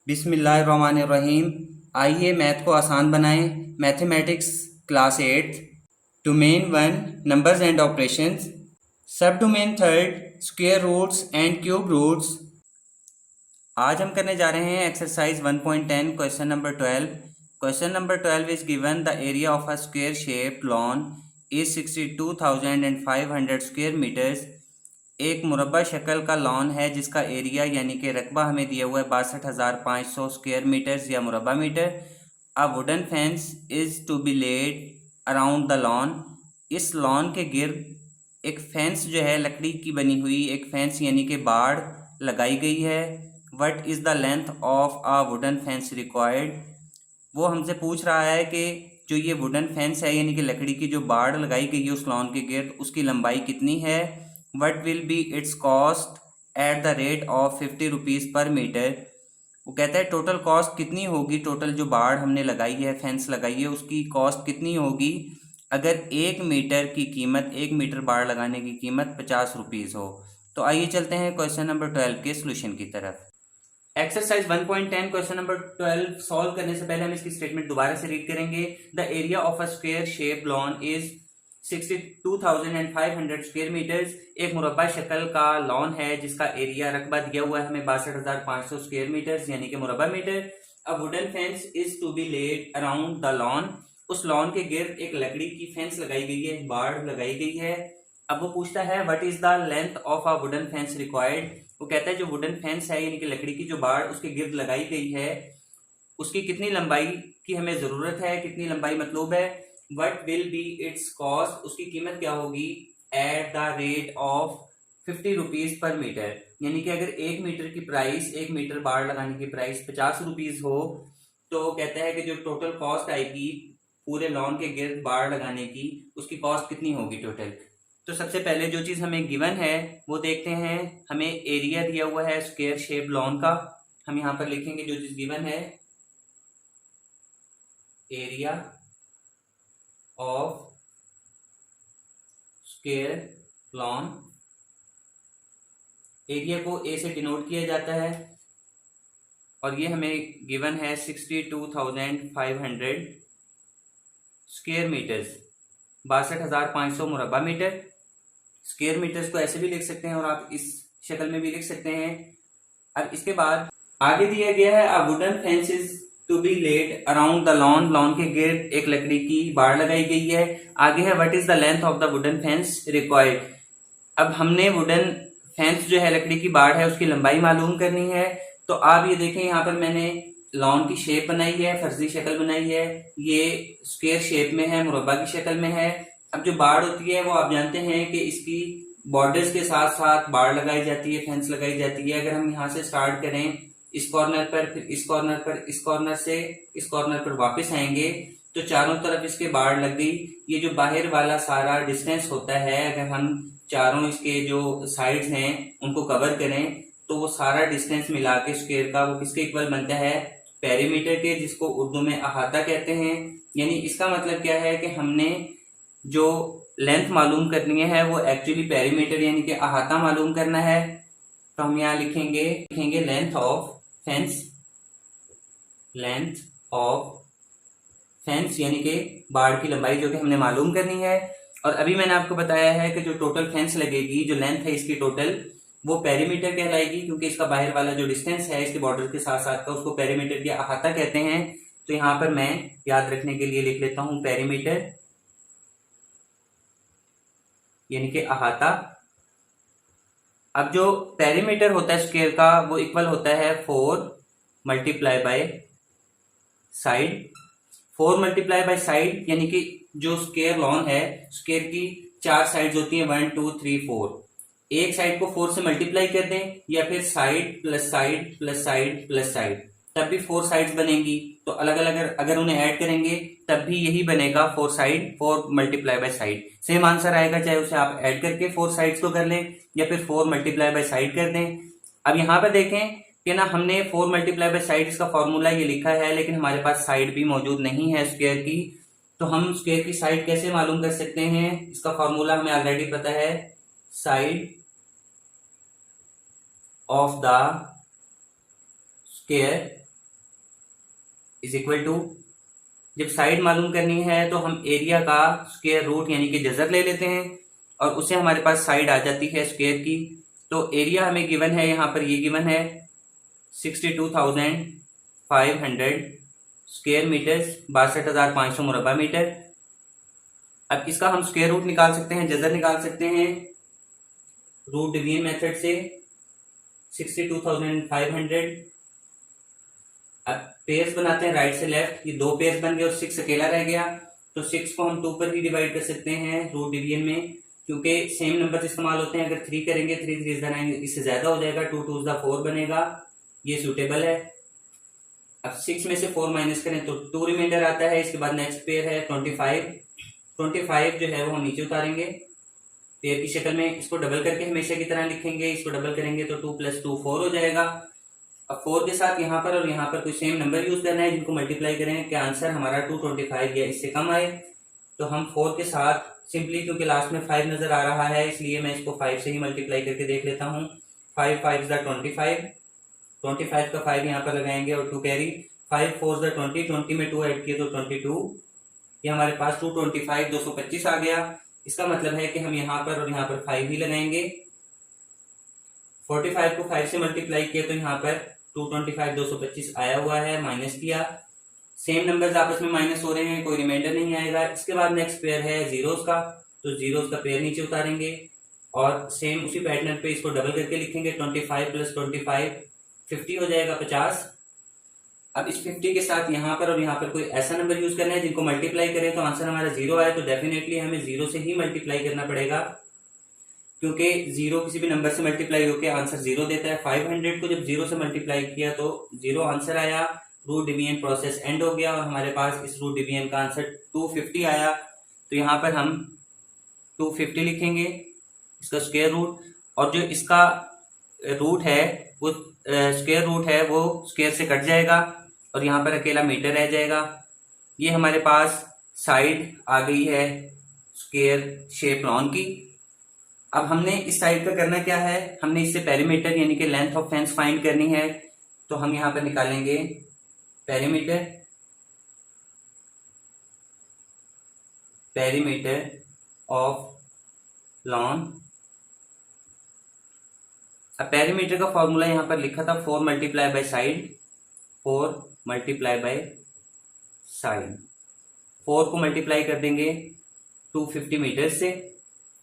बिस्मिल्लाहिर्रहमानिर्रहीम। आइए मैथ को आसान बनाएं। Mathematics class 8, domain 1 numbers and operations, सब domain 3 square roots and cube roots. आज हम करने जा रहे हैं exercise 1.10 question number 12। Question number 12 is given the area of a square shape lawn is 62,500 square metres. एक मुरब्बा शक्ल का लॉन है जिसका एरिया यानी कि रकबा हमें दिया हुआ है 62,500 स्क्वायर मीटर्स या मुरब्बा मीटर। A wooden fence is to be laid around the lawn. इस लॉन के गिर्द एक फेंस जो है लकड़ी की बनी हुई एक फेंस यानी कि बाड़ लगाई गई है। What is the length of a wooden fence required. वो हमसे पूछ रहा है कि जो ये वुडन फेंस है यानी कि लकड़ी की जो बाड़ लगाई गई है उस लॉन के गिर्द उसकी लंबाई कितनी है। What will be its cost at the rate of 50 rupees पर मीटर। वो कहता है टोटल कॉस्ट कितनी होगी, टोटल जो बाड़ हमने लगाई है फेंस लगाई है उसकी कॉस्ट कितनी होगी अगर 1 मीटर की कीमत 1 मीटर बाड़ लगाने की कीमत 50 रुपीज़ हो। तो आइए चलते हैं क्वेश्चन नंबर 12 के सोल्यूशन की तरफ। एक्सरसाइज 1.10 क्वेश्चन नंबर 12 सॉल्व करने से पहले हम इसकी स्टेटमेंट दोबारा से रीड करेंगे। The area of a square shape lawn is 62,500 square metres. एक मुरब्बा शक्ल का लॉन है जिसका एरिया रकबा दिया हुआ है हमें 62,500 स्क्वायर मीटर्स यानी कि मुरब्बा मीटर। A wooden fence is to be laid around the lawn. उस लॉन के गिर्द एक लकड़ी की फेंस लगाई गई है, बाड़ लगाई गई है। अब वो पूछता है what is the length of a wooden fence required. वो कहता है जो वुडन फेंस है यानी कि लकड़ी की जो बाड़ उसके गिर्द लगाई गई है उसकी कितनी लंबाई की हमें जरूरत है, कितनी लंबाई मतलब है। What will be its cost, उसकी कीमत क्या होगी at the rate of 50 rupees per meter. यानी कि अगर 1 मीटर की प्राइस 1 मीटर बाड़ लगाने की प्राइस 50 रुपीज हो तो कहता है कि जो टोटल कॉस्ट आएगी पूरे लॉन के गिर्द बाड़ लगाने की उसकी कॉस्ट कितनी होगी टोटल। तो सबसे पहले जो चीज हमें गिवन है वो देखते हैं। हमें एरिया दिया हुआ है स्क्वायर शेप लॉन का। हम यहां पर लिखेंगे जो चीज गिवन है area of square lawn. Area को ए से डिनोट किया जाता है और ये हमें गिवन है 62,500 स्क्वायर मीटर्स, 62,500 मुरब्बा मीटर। स्क्वायर मीटर्स को ऐसे भी लिख सकते हैं और आप इस शक्ल में भी लिख सकते हैं। अब इसके बाद आगे दिया गया है a wooden fence is to be laid around the lawn. Lawn के गिर्द एक लकड़ी की बाड़ लगाई गई है। आगे है what is the length of the wooden fence required. अब हमने वुडन फेंस जो है लकड़ी की बाड़ है उसकी लंबाई मालूम करनी है। तो आप ये देखें यहाँ पर मैंने लॉन की शेप बनाई है, फर्जी शक्ल बनाई है। ये स्क्वायर शेप में है, मुरब्बा की शक्ल में है। अब जो बाड़ होती है वो आप जानते हैं कि इसकी बॉर्डर्स के साथ साथ बाड़ लगाई जाती है, फेंस लगाई जाती है। अगर हम यहाँ से स्टार्ट करें इस कॉर्नर पर, फिर इस कॉर्नर पर, इस कॉर्नर से इस कॉर्नर पर वापस आएंगे तो चारों तरफ इसके बाड़ लग गई। ये जो बाहर वाला सारा डिस्टेंस होता है अगर हम चारों इसके जो साइड्स हैं उनको कवर करें तो वो सारा डिस्टेंस मिला के स्क्वायर का वो किसके इक्वल बनता है, पेरीमीटर के, जिसको उर्दू में अहाता कहते हैं। यानी इसका मतलब क्या है कि हमने जो लेंथ मालूम करनी है वो एक्चुअली पेरीमीटर यानी कि अहाता मालूम करना है। तो हम यहाँ लिखेंगे length of fence, length of fence यानी कि बाड़ की लंबाई जो कि हमने मालूम करनी है। और अभी मैंने आपको बताया है कि जो टोटल फेंस लगेगी, जो लेंथ है इसकी टोटल, वो पेरीमीटर कहलाएगी क्योंकि इसका बाहर वाला जो डिस्टेंस है इसके बॉर्डर के साथ साथ का उसको पेरीमीटर या अहाता कहते हैं। तो यहाँ पर मैं याद रखने के लिए लिख लेता हूं पेरीमीटर यानी कि अहाता। अब जो पेरीमीटर होता है स्क्वायर का वो इक्वल होता है 4 multiply by side. 4 multiply by side यानी कि जो स्क्वायर लॉन है स्क्वायर की 4 साइड्स होती हैं 1 2 3 4। एक साइड को 4 से मल्टीप्लाई कर दें या फिर side plus side plus side plus side, तब भी 4 साइड्स बनेंगी। तो अलग अलग अगर उन्हें ऐड करेंगे तब भी यही बनेगा 4 side, 4 multiply by side same answer आएगा, चाहे उसे आप ऐड करके 4 साइड्स को कर लें या फिर 4 मल्टीप्लाई बाय साइड कर दें। अब यहाँ पर देखें कि ना हमने 4 मल्टीप्लाई बाय साइड इसका फॉर्मूला ये लिखा है लेकिन हमारे पास साइड भी मौजूद नहीं है स्क्वायर की। तो हम स्क्वायर की साइड कैसे मालूम कर सकते हैं, इसका फॉर्मूला हमें ऑलरेडी पता है, side of the square is equal to, जब साइड मालूम करनी है तो हम एरिया का स्क्वायर रूट यानी कि जजर ले लेते हैं और उससे हमारे पास साइड आ जाती है स्क्वायर की। तो एरिया हमें गिवन है, यहाँ पर ये गिवन है 62,500 स्क्वायर मीटर्स, 62,500 मुरबा मीटर। अब इसका हम स्क्वायर रूट निकाल सकते हैं, जजर निकाल सकते हैं रूट डिवीजन मेथड से 62,500। अब पेयर्स बनाते हैं राइट से लेफ्ट, ये 2 पेयर्स बन गए और 6 अकेला रह गया। तो 6 को हम 2 पर ही डिवाइड कर सकते हैं रूट डिवीजन में, क्योंकि सेम नंबर इस्तेमाल होते हैं। अगर 3 करेंगे 3 3 बनाएंगे, इससे ज्यादा हो जाएगा, 2 2 4 बनेगा, ये सूटेबल है। अब 6 में से 4 माइनस करें तो 2 रिमाइंडर आता है। इसके बाद नेक्स्ट पेयर है 25 जो है वो हम नीचे उतारेंगे पेयर की शक्ल में। इसको डबल करके हमेशा की तरह लिखेंगे, इसको डबल करेंगे तो 2 + 2 4 हो जाएगा। अब 4 के साथ यहाँ पर और यहाँ पर कोई सेम नंबर यूज करना है जिनको मल्टीप्लाई करें कि आंसर हमारा 225 या इससे कम आए। तो हम 4 के साथ सिंपली, क्योंकि लास्ट में 5 नजर आ रहा है इसलिए मैं इसको 5 से ही मल्टीप्लाई करके देख लेता हूँ। 5 5 25 का 5 यहाँ पर लगाएंगे और 2 कैरी, 5 4 20 में 2 ऐड किए तो 22। ये हमारे पास 225 225 आ गया। इसका मतलब है कि हम यहाँ पर और यहाँ पर 5 ही लगाएंगे। 45 को 5 से मल्टीप्लाई किया तो यहाँ पर 225 225 आया हुआ है, माइनस किया। सेम नंबर्स आपस में माइनस हो रहे हैं, कोई रिमाइंडर नहीं आएगा। इसके बाद नेक्स्ट पेयर है जीरोस का, तो जीरोस का पेयर नीचे उतारेंगे और सेम उसी पैटर्न पे इसको डबल करके लिखेंगे। 25 + 25 50 हो जाएगा, 50। अब इस 50 के साथ यहाँ पर और यहाँ पर कोई ऐसा नंबर यूज करना है जिनको मल्टीप्लाई करें तो आंसर हमारा 0 आए, तो डेफिनेटली हमें 0 से ही मल्टीप्लाई करना पड़ेगा, क्योंकि 0 किसी भी नंबर से मल्टीप्लाई होकर आंसर 0 देता है। 500 को जब 0 से मल्टीप्लाई किया तो 0 आंसर आया, रूट डिवीजन प्रोसेस एंड हो गया और हमारे पास इस रूट डिवीजन का आंसर 250 आया। तो यहाँ पर हम 250 लिखेंगे इसका स्क्वायर रूट, और जो इसका रूट है वो स्क्वायर रूट है वो स्क्वायर से कट जाएगा और यहाँ पर अकेला मीटर रह जाएगा। ये हमारे पास साइड आ गई है स्क्वायर शेप लॉन की। अब हमने इस साइड का करना क्या है, हमने इससे पेरीमीटर यानी कि लेंथ ऑफ फेंस फाइंड करनी है। तो हम यहाँ पर निकालेंगे पेरीमीटर ऑफ लॉन। अब पेरीमीटर का फॉर्मूला यहाँ पर लिखा था 4 × साइड, 4 × साइड। 4 को मल्टीप्लाई कर देंगे 250 मीटर से,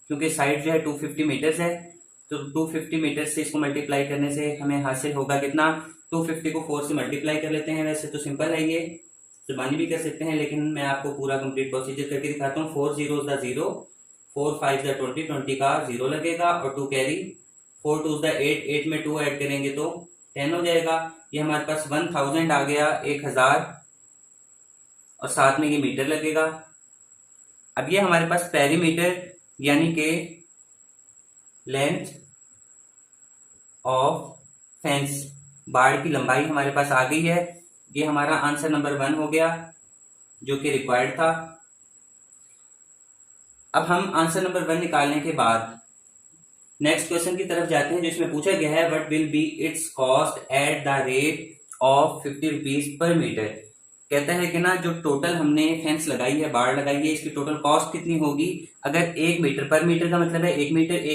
क्योंकि साइड जो है 250 मीटर्स है, तो 250 मीटर से इसको मल्टीप्लाई करने से हमें हासिल होगा कितना, 250 को 4 से मल्टीप्लाई कर लेते हैं। वैसे तो सिंपल है, ये जुबानी भी कर सकते हैं, लेकिन मैं आपको पूरा कंप्लीट प्रोसीजर करके दिखाता हूँ। 4 0 0, 4 5 20, 20 का 0 लगेगा और 2 कैरी, 4 2 8, 8 में 2 ऐड करेंगे तो 10 हो जाएगा। ये हमारे पास 1000 आ गया, 1000, और साथ में ये मीटर लगेगा। अब ये हमारे पास पेरीमीटर यानी कि लेंथ ऑफ फेंस, बाड़ की लंबाई हमारे पास आ गई है। ये हमारा आंसर नंबर 1 हो गया जो कि रिक्वायर्ड था। अब हम आंसर नंबर 1 निकालने के बाद नेक्स्ट क्वेश्चन की तरफ जाते हैं, जिसमें पूछा गया है what will be its cost at the rate of 50 rupees per meter. कहता है कि ना जो टोटल हमने फेंस लगाई है, बाड़ लगाई है, इसकी टोटल कॉस्ट कितनी होगी। अगर 1 मीटर पर मीटर का मतलब है 1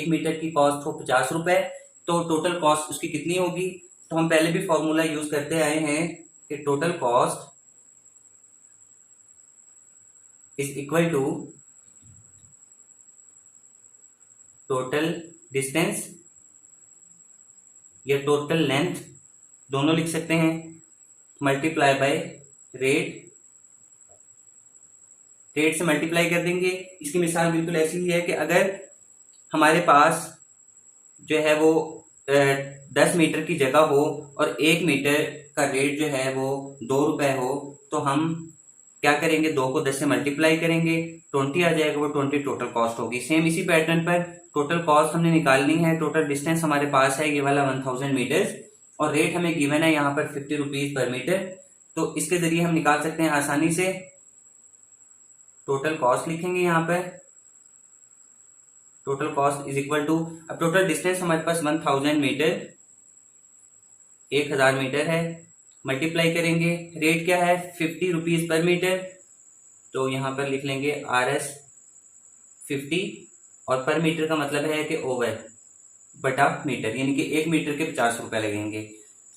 मीटर की कॉस्ट हो 50 रुपए, तो टोटल कॉस्ट उसकी कितनी होगी। तो हम पहले भी फॉर्मूला यूज करते आए हैं कि total cost is equal to total distance या टोटल लेंथ, दोनों लिख सकते हैं, मल्टीप्लाई बाय रेट से मल्टीप्लाई कर देंगे। इसकी मिसाल बिल्कुल ऐसी ही है कि अगर हमारे पास जो है वो 10 मीटर की जगह हो और 1 मीटर का रेट जो है वो 2 रुपए हो, तो हम क्या करेंगे, 2 को 10 से मल्टीप्लाई करेंगे, 20 आ जाएगा, वो 20 टोटल कॉस्ट होगी। सेम इसी पैटर्न पर टोटल कॉस्ट हमने निकालनी है। टोटल डिस्टेंस हमारे पास है ये वाला 1000 मीटर्स और रेट हमें गिवन है यहाँ पर 50 रुपीज पर मीटर। तो इसके जरिए हम निकाल सकते हैं आसानी से। टोटल कॉस्ट लिखेंगे यहाँ पर, total cost is equal to, अब टोटल डिस्टेंस हमारे पास 1000 मीटर 1000 मीटर है, मल्टीप्लाई करेंगे। रेट क्या है 50 रुपीज़ पर मीटर, तो यहाँ पर लिख लेंगे RS 50 और पर मीटर का मतलब है कि ओवर बटा मीटर, यानी कि 1 मीटर के 50 रुपये लगेंगे।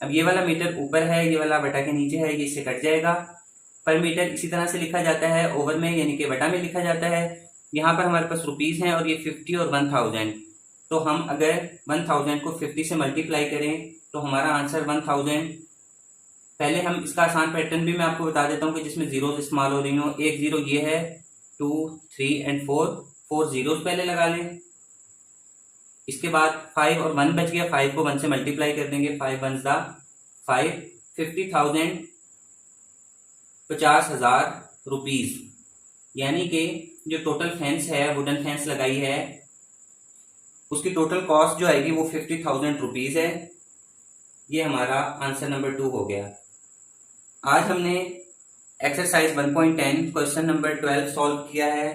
अब ये वाला मीटर ऊपर है, ये वाला बटा के नीचे है, ये इससे कट जाएगा। पर मीटर इसी तरह से लिखा जाता है ओवर में, यानी कि बटा में लिखा जाता है। यहाँ पर हमारे पास रुपीज़ हैं और ये 50 और 1000, तो हम अगर 1000 को 50 से मल्टीप्लाई करें तो हमारा आंसर 1000। पहले हम इसका आसान पैटर्न भी मैं आपको बता देता हूँ कि जिसमें जीरोस इस्तेमाल हो रही हो। एक जीरो ये है, 2, 3 एंड 4 जीरोस पहले लगा लें। इसके बाद 5 और 1 बच गया, 5 को 1 से मल्टीप्लाई कर देंगे, 5 1 5, 50,000 50,000 रुपीज, यानी कि जो टोटल फेंस है, वुडन फेंस लगाई है, उसकी टोटल कॉस्ट जो आएगी वो 50,000 रुपीज है। ये हमारा आंसर नंबर 2 हो गया। आज हमने एक्सरसाइज 1.10 क्वेश्चन नंबर 12 सॉल्व किया है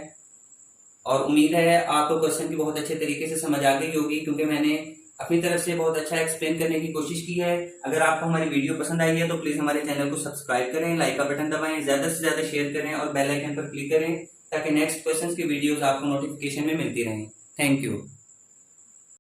और उम्मीद है आपको क्वेश्चन की बहुत अच्छे तरीके से समझ आ गई होगी, क्योंकि मैंने अपनी तरफ से बहुत अच्छा एक्सप्लेन करने की कोशिश की है। अगर आपको हमारी वीडियो पसंद आई है तो प्लीज हमारे चैनल को सब्सक्राइब करें, लाइक का बटन दबाएं, ज्यादा से ज्यादा शेयर करें और बेल आइकन पर क्लिक करें ताकि नेक्स्ट क्वेश्चंस की वीडियोस आपको नोटिफिकेशन में मिलती रहें। Thank you.